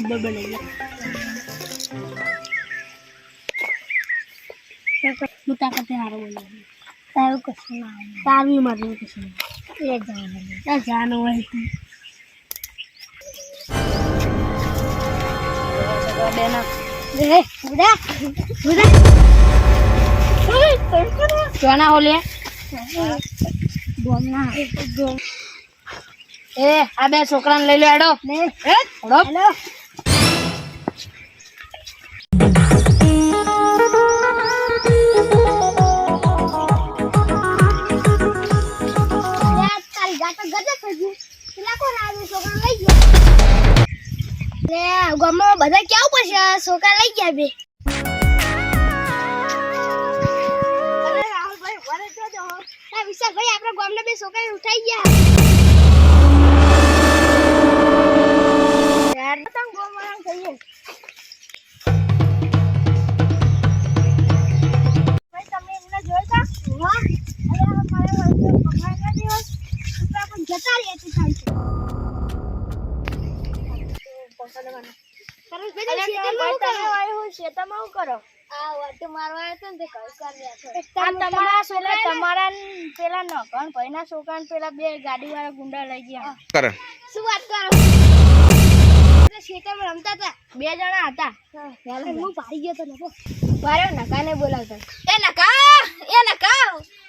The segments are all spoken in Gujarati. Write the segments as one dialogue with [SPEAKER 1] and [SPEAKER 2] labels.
[SPEAKER 1] ગબ્બર બનાવી હું તાકાતે હારો બોલું તારું કશું ના તારું મારું કશું એ જાનું હોય તું બેના ઉડા ચોના હોલે એ આ બે છોકરાને લઈ લો આડો હેલો ગામમાં બધા કેવું પડશે છોકરા લઈ ગયા બે વિશાલભાઈ આપણા ગામના બે છોકરા ઉઠાઈ ગયા તમે એમને જોયા જતા બે ગાડી વાળા ગુંડા લઈ ગયા શું વાત કરો ખેતરમાં રમતા હતા બે જણા હતા હું પાડી ગયો તો નકાને બોલાવતા એ નકા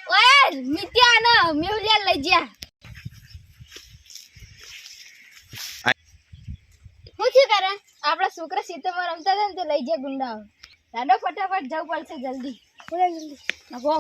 [SPEAKER 1] ઓય મિત્યા ને મ્યુઝિયમ લઈ ગયા શું થયું કરે આપણા છોકરા ખેતરમાં રમતા હતા ને તો લઈ ગયા ગુંડાઓ દાદો ફટાફટ જવું પડશે જલ્દી નગો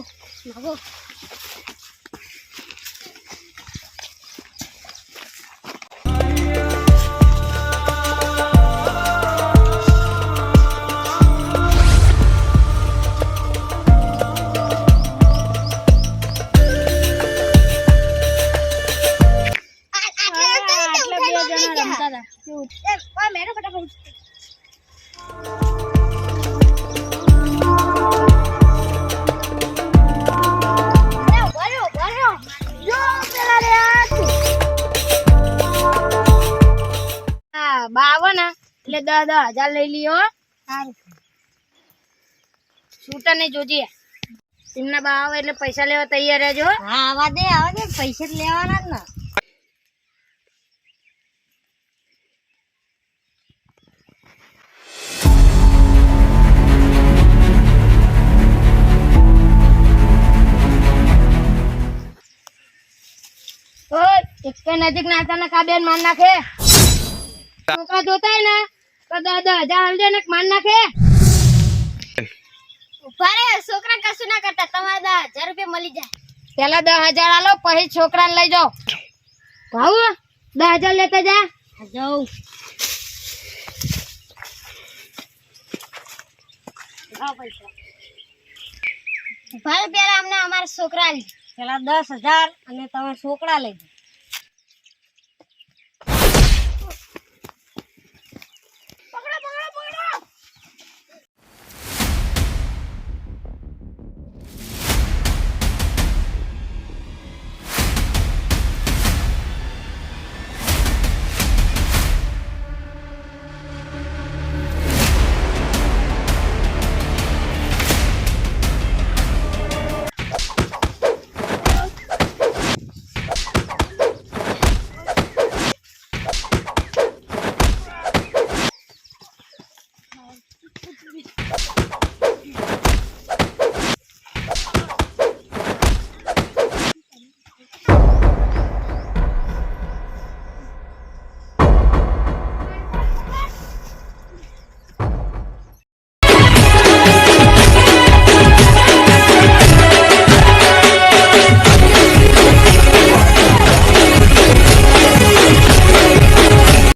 [SPEAKER 1] બાવન એટલે 10,000 લઈ લ્યો શૂટર ને જોજે એમના બાવ એટલે પૈસા લેવા તૈયાર રહેજો હા આવા દે પૈસા લેવાના જ ને એક નજીક નાતા કા બેન માર નાખે છોકરા જોતા ને તો 10,000 દે ને માર નાખે ઉપારે છોકરા કશું ના કરતા તમારે 10,000 રૂપિયા મળી જાય પેલા 10,000 આલો પછી છોકરાને લઈ જાઓ ભાવ 10,000 લેતા જા જાઉં પૈસા ભાઈ પેલા અમને અમારા છોકરા પેલા 10,000 અને તમારા છોકરા લઈ જાઓ